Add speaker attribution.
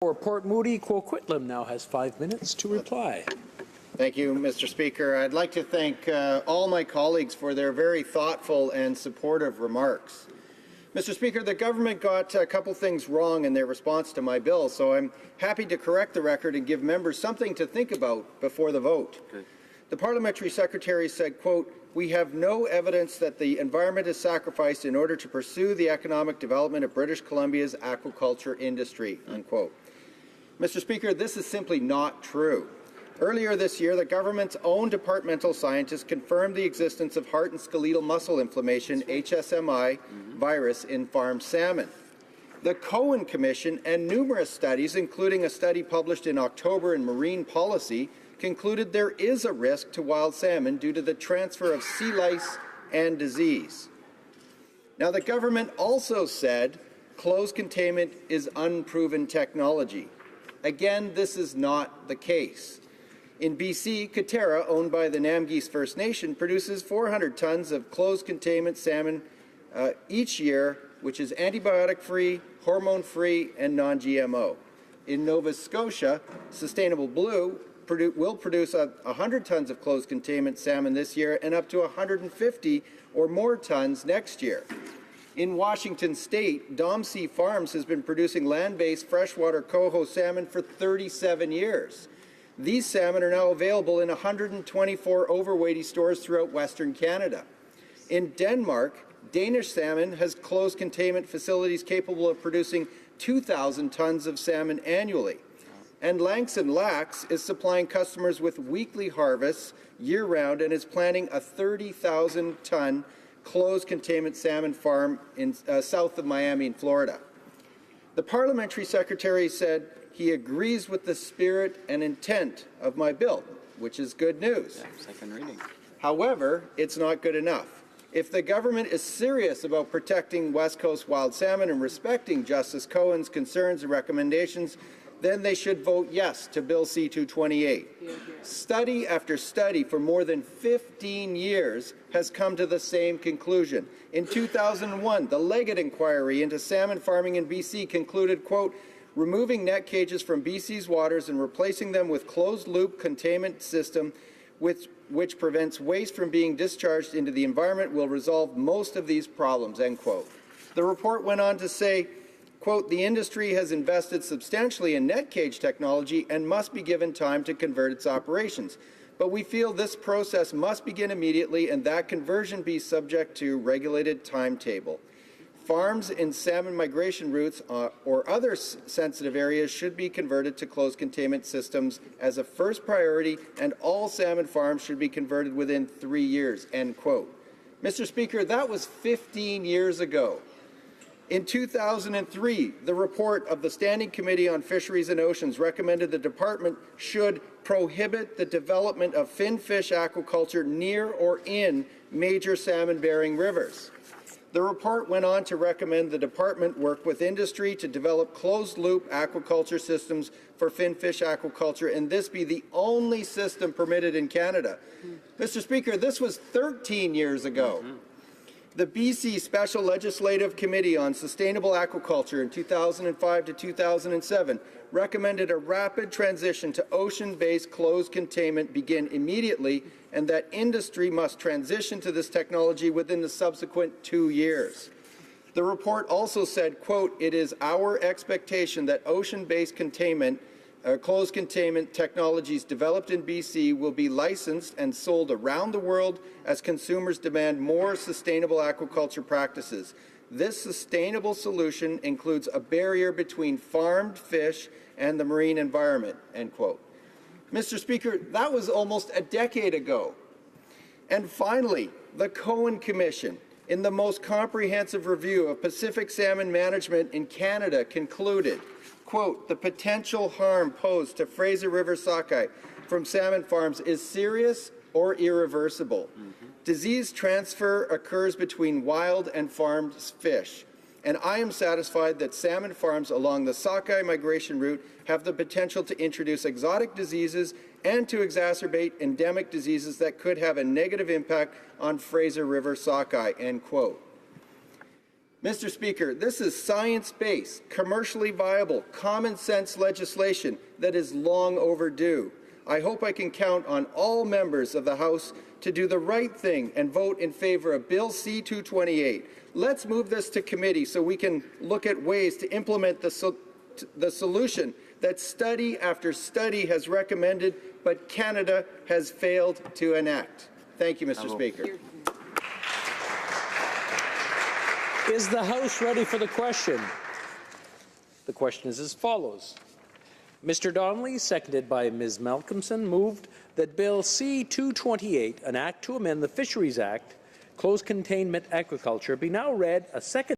Speaker 1: For Port Moody, Coquitlam now has 5 minutes to reply.
Speaker 2: Thank you, Mr. Speaker. I'd like to thank all my colleagues for their very thoughtful and supportive remarks. Mr. Speaker, the government got a couple things wrong in their response to my bill, so I'm happy to correct the record and give members something to think about before the vote. Okay. The parliamentary secretary said, quote, "We have no evidence that the environment is sacrificed in order to pursue the economic development of British Columbia's aquaculture industry," unquote. Mr. Speaker, this is simply not true. Earlier this year, the government's own departmental scientists confirmed the existence of heart and skeletal muscle inflammation, HSMI, virus in farmed salmon. The Cohen Commission and numerous studies, including a study published in October in Marine Policy, concluded there is a risk to wild salmon due to the transfer of sea lice and disease. Now, the government also said closed containment is unproven technology. Again, this is not the case. In BC, Katerra, owned by the Namgis First Nation, produces 400 tons of closed containment salmon each year, which is antibiotic-free, hormone-free, and non-GMO. In Nova Scotia, Sustainable Blue will produce 100 tons of closed containment salmon this year and up to 150 or more tons next year. In Washington State, Domsea Farms has been producing land-based freshwater coho salmon for 37 years. These salmon are now available in 124 overweighty stores throughout Western Canada. In Denmark, Danish salmon has closed containment facilities capable of producing 2,000 tons of salmon annually. And Langston Lax is supplying customers with weekly harvests year-round and is planning a 30,000-ton closed containment salmon farm in south of Miami in Florida. The parliamentary secretary said he agrees with the spirit and intent of my bill, which is good news.
Speaker 3: Second reading.
Speaker 2: However, it's not good enough. If the government is serious about protecting West Coast wild salmon and respecting Justice Cohen's concerns and recommendations, then they should vote yes to Bill C-228. Study after study for more than 15 years has come to the same conclusion. In 2001, the Leggett inquiry into salmon farming in BC concluded, quote, "Removing net cages from BC's waters and replacing them with closed-loop containment system which prevents waste from being discharged into the environment will resolve most of these problems," end quote. The report went on to say, quote, "The industry has invested substantially in net cage technology and must be given time to convert its operations. But we feel this process must begin immediately and that conversion be subject to regulated timetable. Farms in salmon migration routes or other sensitive areas should be converted to closed containment systems as a first priority, and all salmon farms should be converted within 3 years," end quote. Mr. Speaker, that was 15 years ago. In 2003, the report of the Standing Committee on Fisheries and Oceans recommended the department should prohibit the development of fin fish aquaculture near or in major salmon-bearing rivers. The report went on to recommend the department work with industry to develop closed-loop aquaculture systems for fin fish aquaculture, and this be the only system permitted in Canada. Mr. Speaker, this was 13 years ago. The BC Special Legislative Committee on Sustainable Aquaculture in 2005 to 2007 recommended a rapid transition to ocean-based closed containment begin immediately, and that industry must transition to this technology within the subsequent 2 years. The report also said, quote, "It is our expectation that ocean-based containment closed containment technologies developed in BC will be licensed and sold around the world as consumers demand more sustainable aquaculture practices. This sustainable solution includes a barrier between farmed fish and the marine environment," end quote. Mr. Speaker, that was almost a decade ago. And finally, the Cohen Commission, in the most comprehensive review of Pacific salmon management in Canada, concluded, quote, "The potential harm posed to Fraser River sockeye from salmon farms is serious or irreversible. Disease transfer occurs between wild and farmed fish, and I am satisfied that salmon farms along the sockeye migration route have the potential to introduce exotic diseases and to exacerbate endemic diseases that could have a negative impact on Fraser River sockeye," end quote. Mr. Speaker, this is science-based, commercially viable, common-sense legislation that is long overdue. I hope I can count on all members of the House to do the right thing and vote in favor of Bill C-228. Let's move this to committee so we can look at ways to implement the solution that study after study has recommended, but Canada has failed to enact. Thank you, Mr. Speaker.
Speaker 1: Is the House ready for the question? The question is as follows. Mr. Donnelly, seconded by Ms. Malcolmson, moved that Bill C-228, an act to amend the Fisheries Act, closed containment agriculture, be now read a second